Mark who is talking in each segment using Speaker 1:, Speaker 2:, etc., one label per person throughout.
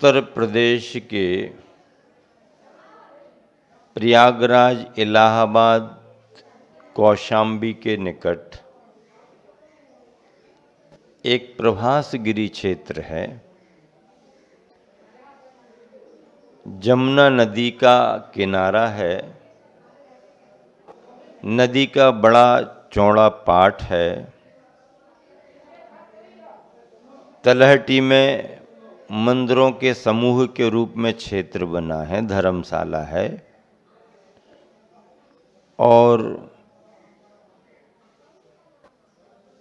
Speaker 1: उत्तर प्रदेश के प्रयागराज इलाहाबाद कौशाम्बी के निकट एक प्रभासगिरी क्षेत्र है। जमुना नदी का किनारा है। नदी का बड़ा चौड़ा पाट है। तलहटी में मंदिरों के समूह के रूप में क्षेत्र बना है, धर्मशाला है। और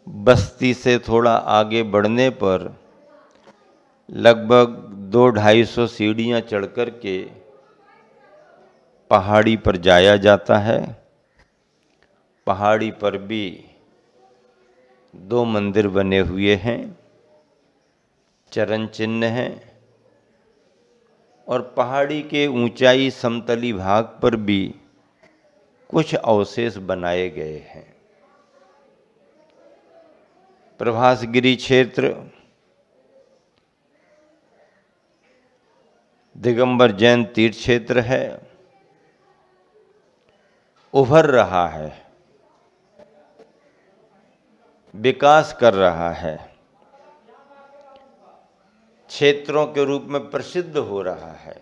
Speaker 1: बस्ती से थोड़ा आगे बढ़ने पर लगभग 200-250 सीढ़ियाँ चढ़ कर के पहाड़ी पर जाया जाता है। पहाड़ी पर भी 2 मंदिर बने हुए हैं, चरण चिन्ह हैं। और पहाड़ी के ऊंचाई समतली भाग पर भी कुछ अवशेष बनाए गए हैं। प्रभासगिरी क्षेत्र दिगंबर जैन तीर्थ क्षेत्र है। उभर रहा है, विकास कर रहा है, क्षेत्रों के रूप में प्रसिद्ध हो रहा है।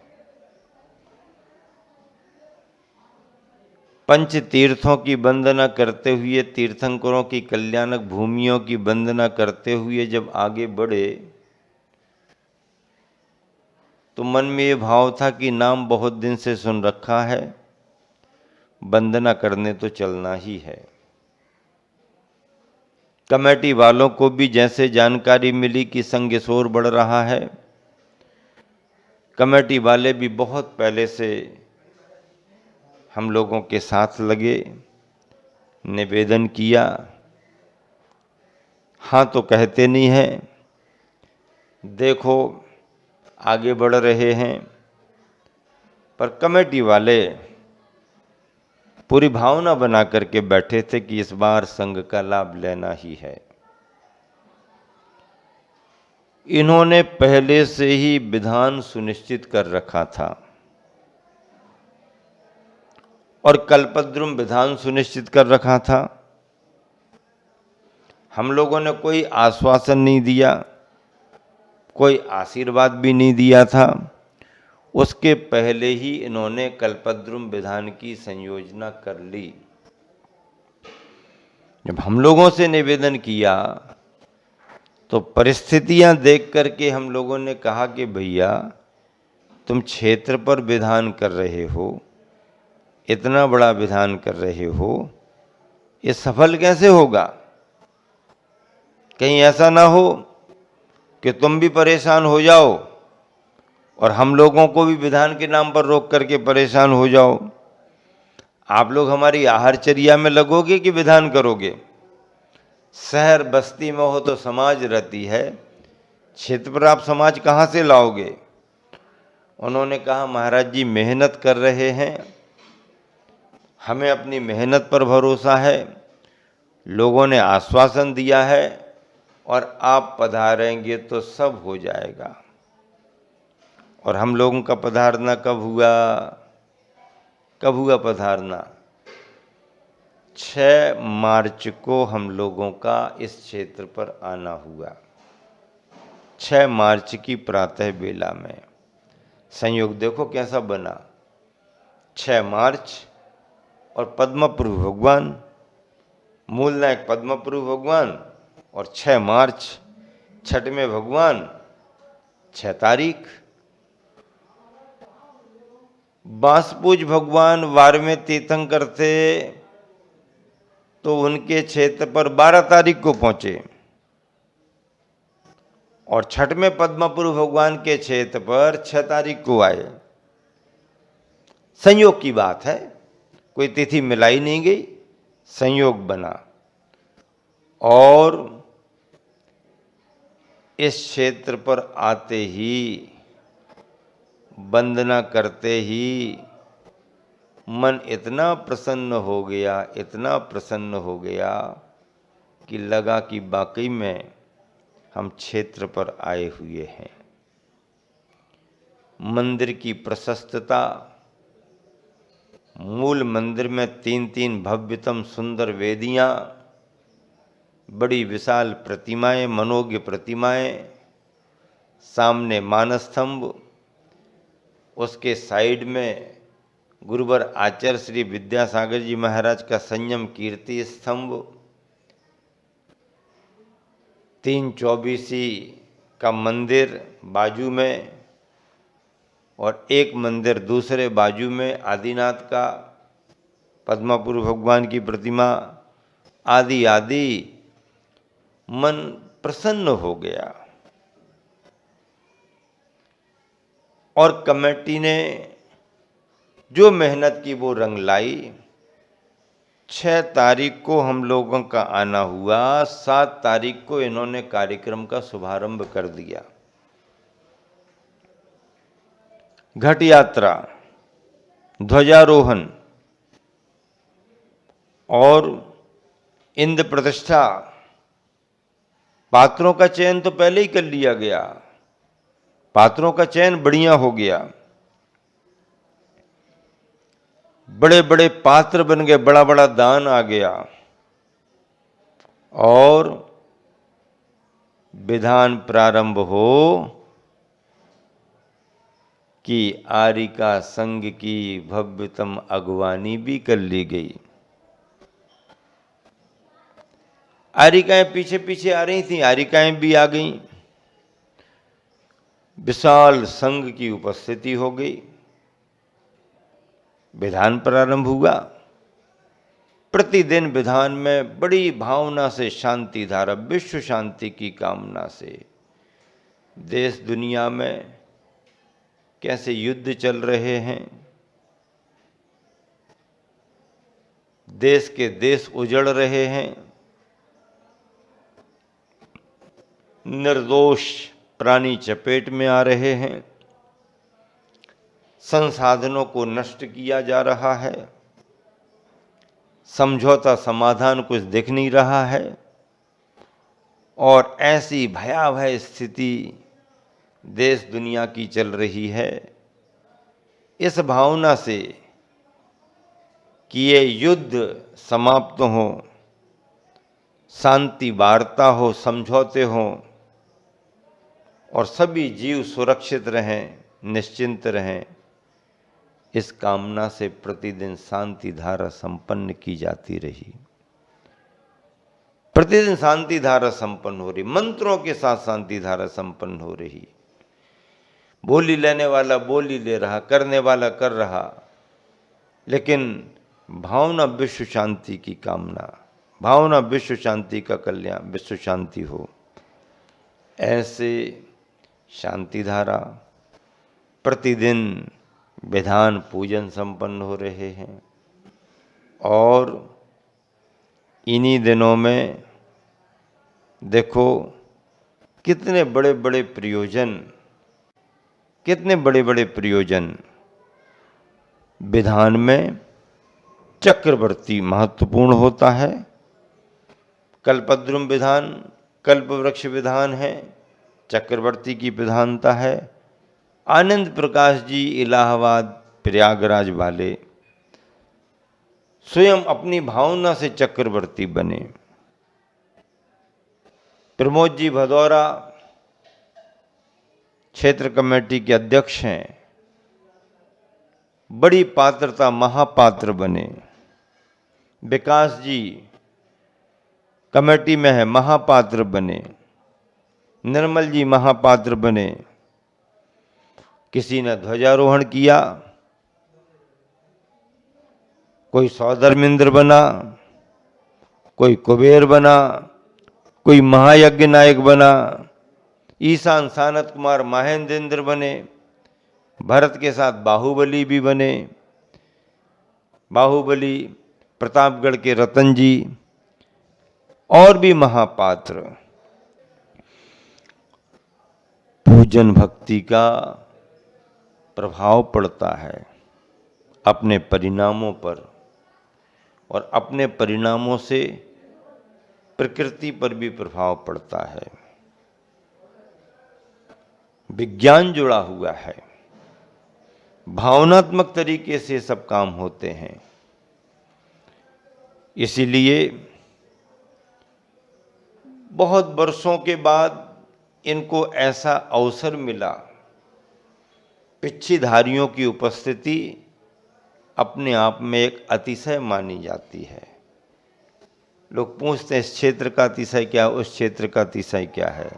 Speaker 1: पंच तीर्थों की वंदना करते हुए, तीर्थंकरों की कल्याणक भूमियों की वंदना करते हुए जब आगे बढ़े तो मन में ये भाव था कि नाम बहुत दिन से सुन रखा है, वंदना करने तो चलना ही है। कमेटी वालों को भी जैसे जानकारी मिली कि संग शोर बढ़ रहा है, कमेटी वाले भी बहुत पहले से हम लोगों के साथ लगे, निवेदन किया। हाँ तो कहते नहीं हैं, देखो आगे बढ़ रहे हैं। पर कमेटी वाले पूरी भावना बना करके बैठे थे कि इस बार संघ का लाभ लेना ही है। इन्होंने पहले से ही विधान सुनिश्चित कर रखा था और कल्पद्रुम विधान सुनिश्चित कर रखा था। हम लोगों ने कोई आश्वासन नहीं दिया, कोई आशीर्वाद भी नहीं दिया था। उसके पहले ही इन्होंने कल्पद्रुम विधान की संयोजना कर ली। जब हम लोगों से निवेदन किया तो परिस्थितियां देख करके हम लोगों ने कहा कि भैया तुम क्षेत्र पर विधान कर रहे हो, इतना बड़ा विधान कर रहे हो, ये सफल कैसे होगा? कहीं ऐसा ना हो कि तुम भी परेशान हो जाओ और हम लोगों को भी विधान के नाम पर रोक करके परेशान हो जाओ। आप लोग हमारी आहारचर्या में लगोगे कि विधान करोगे? शहर बस्ती में हो तो समाज रहती है, क्षेत्र पर आप समाज कहाँ से लाओगे? उन्होंने कहा महाराज जी मेहनत कर रहे हैं, हमें अपनी मेहनत पर भरोसा है, लोगों ने आश्वासन दिया है और आप पधारेंगे तो सब हो जाएगा। और हम लोगों का पधारना कब हुआ? कब हुआ पधारना? 6 मार्च को हम लोगों का इस क्षेत्र पर आना हुआ। 6 मार्च की प्रातः बेला में। संयोग देखो कैसा बना। 6 मार्च और पद्मप्रभु भगवान, मूल नायक पद्मप्रभु भगवान, और 6 मार्च छठ में भगवान, 6 तारीख। बांसपूज भगवान वार में तीर्थंकर थे तो उनके क्षेत्र पर 12 तारीख को पहुंचे और छठ में पद्मपुर भगवान के क्षेत्र पर 6 तारीख को आए। संयोग की बात है, कोई तिथि मिलाई नहीं गई, संयोग बना। और इस क्षेत्र पर आते ही, वंदना करते ही मन इतना प्रसन्न हो गया, इतना प्रसन्न हो गया कि लगा कि वाकई में हम क्षेत्र पर आए हुए हैं। मंदिर की प्रशस्तता, मूल मंदिर में 3-3 भव्यतम सुंदर वेदियां, बड़ी विशाल प्रतिमाएं, मनोज्ञ प्रतिमाएं, सामने मानस्तंभ, उसके साइड में गुरुवर आचार्य श्री विद्यासागर जी महाराज का संयम कीर्ति स्तंभ, 324 का मंदिर बाजू में और एक मंदिर दूसरे बाजू में आदिनाथ का, पद्मापुर भगवान की प्रतिमा आदि आदि, मन प्रसन्न हो गया। और कमेटी ने जो मेहनत की वो रंग लाई। 6 तारीख को हम लोगों का आना हुआ, 7 तारीख को इन्होंने कार्यक्रम का शुभारंभ कर दिया। घट यात्रा, ध्वजारोहण और इंद्र प्रतिष्ठा, पात्रों का चयन तो पहले ही कर लिया गया, पात्रों का चयन बढ़िया हो गया, बड़े बड़े पात्र बन गए, बड़ा बड़ा दान आ गया और विधान प्रारंभ हो कि आरिका संघ की भव्यतम अगवानी भी कर ली गई। आरिकाएं पीछे पीछे आ रही थी, आरिकाएं भी आ गईं, विशाल संघ की उपस्थिति हो गई, विधान प्रारंभ हुआ। प्रतिदिन विधान में बड़ी भावना से शांति धारा, विश्व शांति की कामना से, देश दुनिया में कैसे युद्ध चल रहे हैं, देश के देश उजड़ रहे हैं, निर्दोष प्राणी चपेट में आ रहे हैं, संसाधनों को नष्ट किया जा रहा है, समझौता समाधान कुछ दिख नहीं रहा है और ऐसी भयावह स्थिति देश दुनिया की चल रही है। इस भावना से कि ये युद्ध समाप्त हो, शांति वार्ता हो, समझौते हों और सभी जीव सुरक्षित रहें, निश्चिंत रहें, इस कामना से प्रतिदिन शांति धारा संपन्न की जाती रही। प्रतिदिन शांति धारा संपन्न हो रही, मंत्रों के साथ शांति धारा संपन्न हो रही। बोली लेने वाला बोली ले रहा, करने वाला कर रहा, लेकिन भावना विश्व शांति की कामना, भावना विश्व शांति का कल्याण, विश्व शांति हो। ऐसे शांति धारा प्रतिदिन विधान पूजन संपन्न हो रहे हैं और इन्हीं दिनों में देखो कितने बड़े बड़े प्रयोजन, कितने बड़े बड़े प्रयोजन विधान में चक्रवर्ती महत्वपूर्ण होता है। कल्पद्रुम विधान, कल्पवृक्ष विधान है, चक्रवर्ती की प्रधानता है। आनंद प्रकाश जी इलाहाबाद प्रयागराज वाले स्वयं अपनी भावना से चक्रवर्ती बने। प्रमोद जी भदौरा क्षेत्र कमेटी के अध्यक्ष हैं, बड़ी पात्रता महापात्र बने। विकास जी कमेटी में है, महापात्र बने। निर्मल जी महापात्र बने। किसी ने ध्वजारोहण किया, कोई सौधर्मेंद्र बना, कोई कुबेर बना, कोई महायज्ञ नायक बना, ईशान सानत कुमार महेंद्रेंद्र बने, भरत के साथ बाहुबली भी बने, बाहुबली प्रतापगढ़ के रतन जी और भी महापात्र। पूजन भक्ति का प्रभाव पड़ता है अपने परिणामों पर और अपने परिणामों से प्रकृति पर भी प्रभाव पड़ता है। विज्ञान जुड़ा हुआ है, भावनात्मक तरीके से सब काम होते हैं। इसीलिए बहुत वर्षों के बाद इनको ऐसा अवसर मिला। पिच्छीधारियों की उपस्थिति अपने आप में एक अतिशय मानी जाती है। लोग पूछते हैं इस क्षेत्र का अतिशय क्या है, उस क्षेत्र का अतिशय क्या है।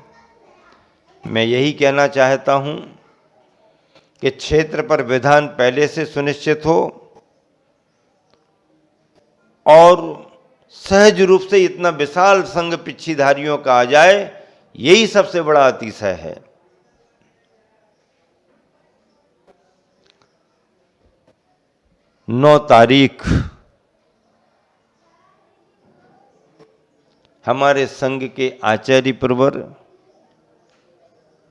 Speaker 1: मैं यही कहना चाहता हूं कि क्षेत्र पर विधान पहले से सुनिश्चित हो और सहज रूप से इतना विशाल संघ पिच्छीधारियों का आ जाए, यही सबसे बड़ा अतिशय है। नौ तारीख हमारे संघ के आचार्य प्रवर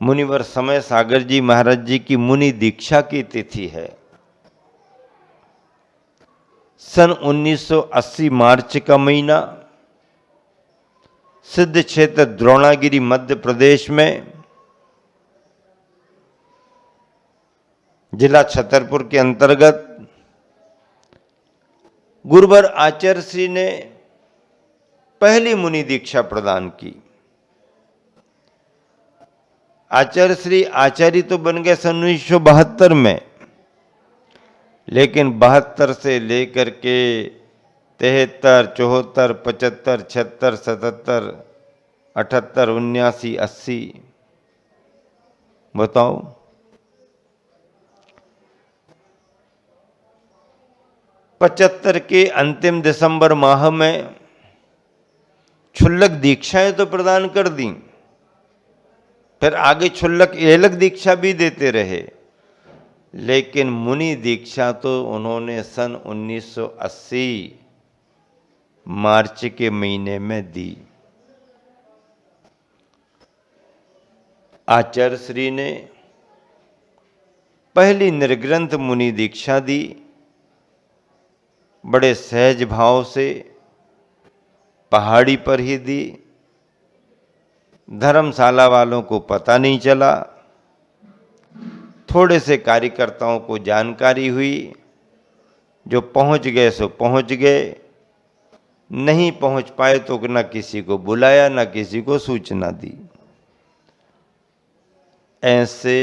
Speaker 1: मुनिवर समय सागर जी महाराज जी की मुनि दीक्षा की तिथि है। सन 1980 मार्च का महीना सिद्ध क्षेत्र द्रोणागिरी मध्य प्रदेश में जिला छतरपुर के अंतर्गत गुरुवर आचार्य श्री ने पहली मुनि दीक्षा प्रदान की। आचार्य श्री आचार्य तो बन गए सन 1972 में, लेकिन 72 से लेकर के 73, 74, 75, 76, 77, 78, 79, 80, बताओ 75 के अंतिम दिसंबर माह में क्षुल्लक दीक्षाएं तो प्रदान कर दी, फिर आगे क्षुल्लक एलक दीक्षा भी देते रहे, लेकिन मुनि दीक्षा तो उन्होंने सन 1980 मार्च के महीने में दी। आचार्य श्री ने पहली निर्ग्रंथ मुनि दीक्षा दी। बड़े सहज भाव से पहाड़ी पर ही दी। धर्मशाला वालों को पता नहीं चला। थोड़े से कार्यकर्ताओं को जानकारी हुई, जो पहुंच गए सो पहुंच गए, नहीं पहुंच पाए तो न किसी को बुलाया न किसी को सूचना दी। ऐसे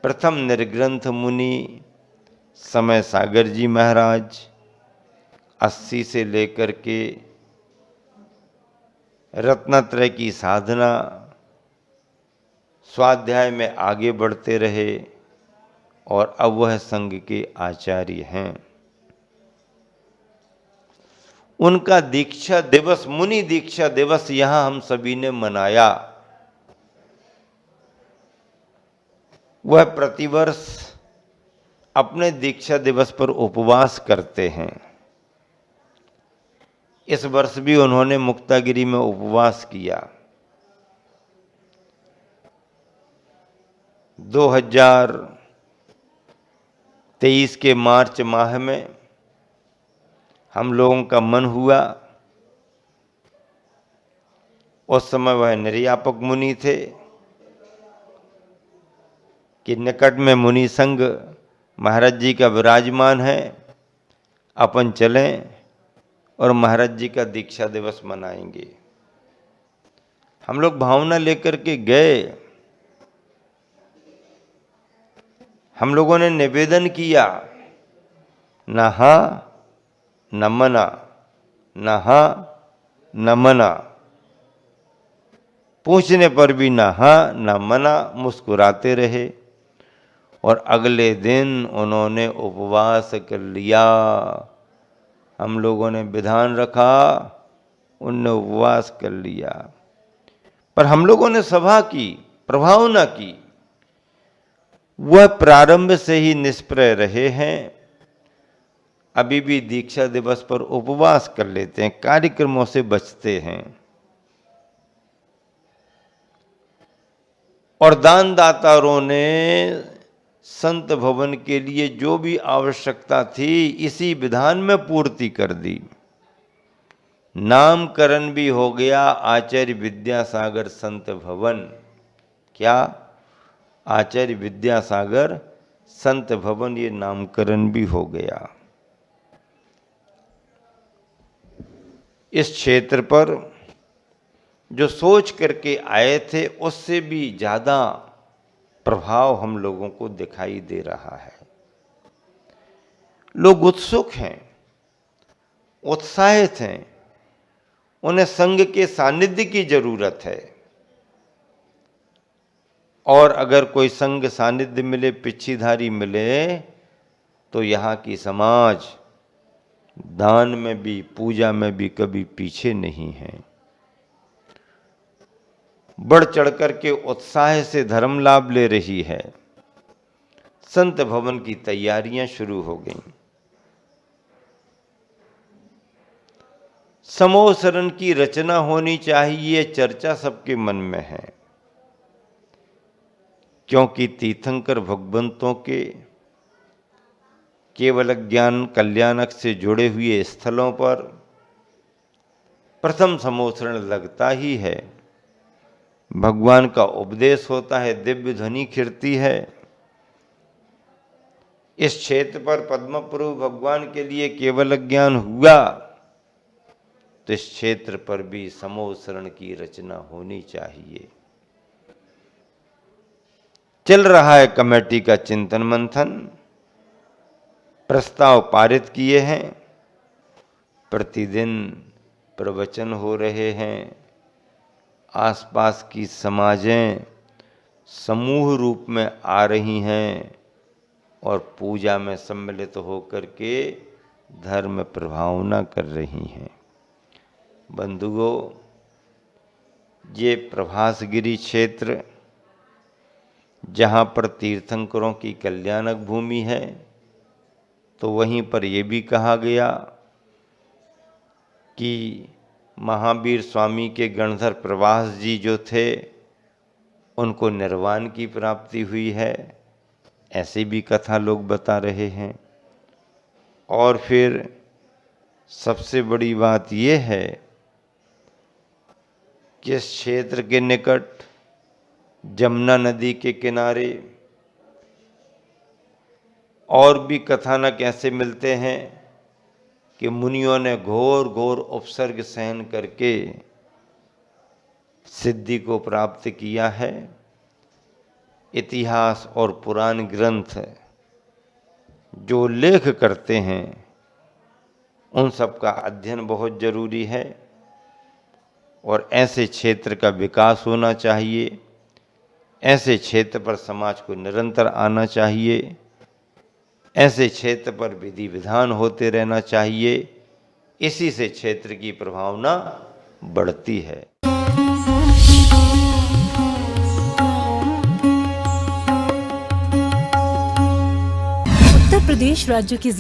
Speaker 1: प्रथम निर्ग्रंथ मुनि समय सागर जी महाराज 80 से लेकर के रत्नत्रय की साधना स्वाध्याय में आगे बढ़ते रहे और अब वह संघ के आचार्य हैं। उनका दीक्षा दिवस, मुनि दीक्षा दिवस यहां हम सभी ने मनाया। वह प्रतिवर्ष अपने दीक्षा दिवस पर उपवास करते हैं। इस वर्ष भी उन्होंने मुक्तागिरी में उपवास किया। 2023 के मार्च माह में हम लोगों का मन हुआ, उस समय वह निर्यापक मुनि थे, कि निकट में मुनि संघ महाराज जी का विराजमान है, अपन चलें और महाराज जी का दीक्षा दिवस मनाएंगे। हम लोग भावना लेकर के गए। हम लोगों ने निवेदन किया, न हाँ न मना, न हाँ न मना। पूछने पर भी न हाँ न मना, मुस्कुराते रहे। और अगले दिन उन्होंने उपवास कर लिया। हम लोगों ने विधान रखा, उनने उपवास कर लिया। पर हम लोगों ने सभा की, प्रभाव न की। वह प्रारंभ से ही निष्प्रय रहे हैं। अभी भी दीक्षा दिवस पर उपवास कर लेते हैं, कार्यक्रमों से बचते हैं। और दानदाताओं ने संत भवन के लिए जो भी आवश्यकता थी इसी विधान में पूर्ति कर दी। नामकरण भी हो गया आचार्य विद्यासागर संत भवन। क्या? आचार्य विद्यासागर संत भवन ये नामकरण भी हो गया। इस क्षेत्र पर जो सोच करके आए थे उससे भी ज़्यादा प्रभाव हम लोगों को दिखाई दे रहा है। लोग उत्सुक हैं, उत्साहित हैं, उन्हें संघ के सानिध्य की जरूरत है। और अगर कोई संघ सानिध्य मिले, पिछीधारी मिले, तो यहाँ की समाज दान में भी, पूजा में भी कभी पीछे नहीं है। बढ़ चढ़ करके उत्साह से धर्म लाभ ले रही है। संत भवन की तैयारियां शुरू हो गईं। समूह शरण की रचना होनी चाहिए, चर्चा सबके मन में है। क्योंकि तीर्थंकर भगवंतों के केवल ज्ञान कल्याणक से जुड़े हुए स्थलों पर प्रथम समूह शरण लगता ही है। भगवान का उपदेश होता है, दिव्य ध्वनि खिरती है। इस क्षेत्र पर पद्मप्रभु भगवान के लिए केवल ज्ञान हुआ तो इस क्षेत्र पर भी समूह शरण की रचना होनी चाहिए। चल रहा है कमेटी का चिंतन मंथन, प्रस्ताव पारित किए हैं, प्रतिदिन प्रवचन हो रहे हैं। आसपास की समाजें समूह रूप में आ रही हैं और पूजा में सम्मिलित होकर के धर्म प्रभावना कर रही हैं। बंधुओं, ये प्रभासगिरी क्षेत्र जहाँ पर तीर्थंकरों की कल्याणक भूमि है, तो वहीं पर ये भी कहा गया कि महावीर स्वामी के गणधर प्रभास जी जो थे उनको निर्वाण की प्राप्ति हुई है, ऐसी भी कथा लोग बता रहे हैं। और फिर सबसे बड़ी बात यह है कि इस क्षेत्र के निकट जमुना नदी के किनारे और भी कथानक ऐसे मिलते हैं कि मुनियों ने घोर घोर उपसर्ग सहन करके सिद्धि को प्राप्त किया है। इतिहास और पुराण ग्रंथ जो लेख करते हैं उन सब का अध्ययन बहुत जरूरी है और ऐसे क्षेत्र का विकास होना चाहिए। ऐसे क्षेत्र पर समाज को निरंतर आना चाहिए। ऐसे क्षेत्र पर विधि विधान होते रहना चाहिए। इसी से क्षेत्र की प्रभावना बढ़ती है।
Speaker 2: उत्तर प्रदेश राज्य की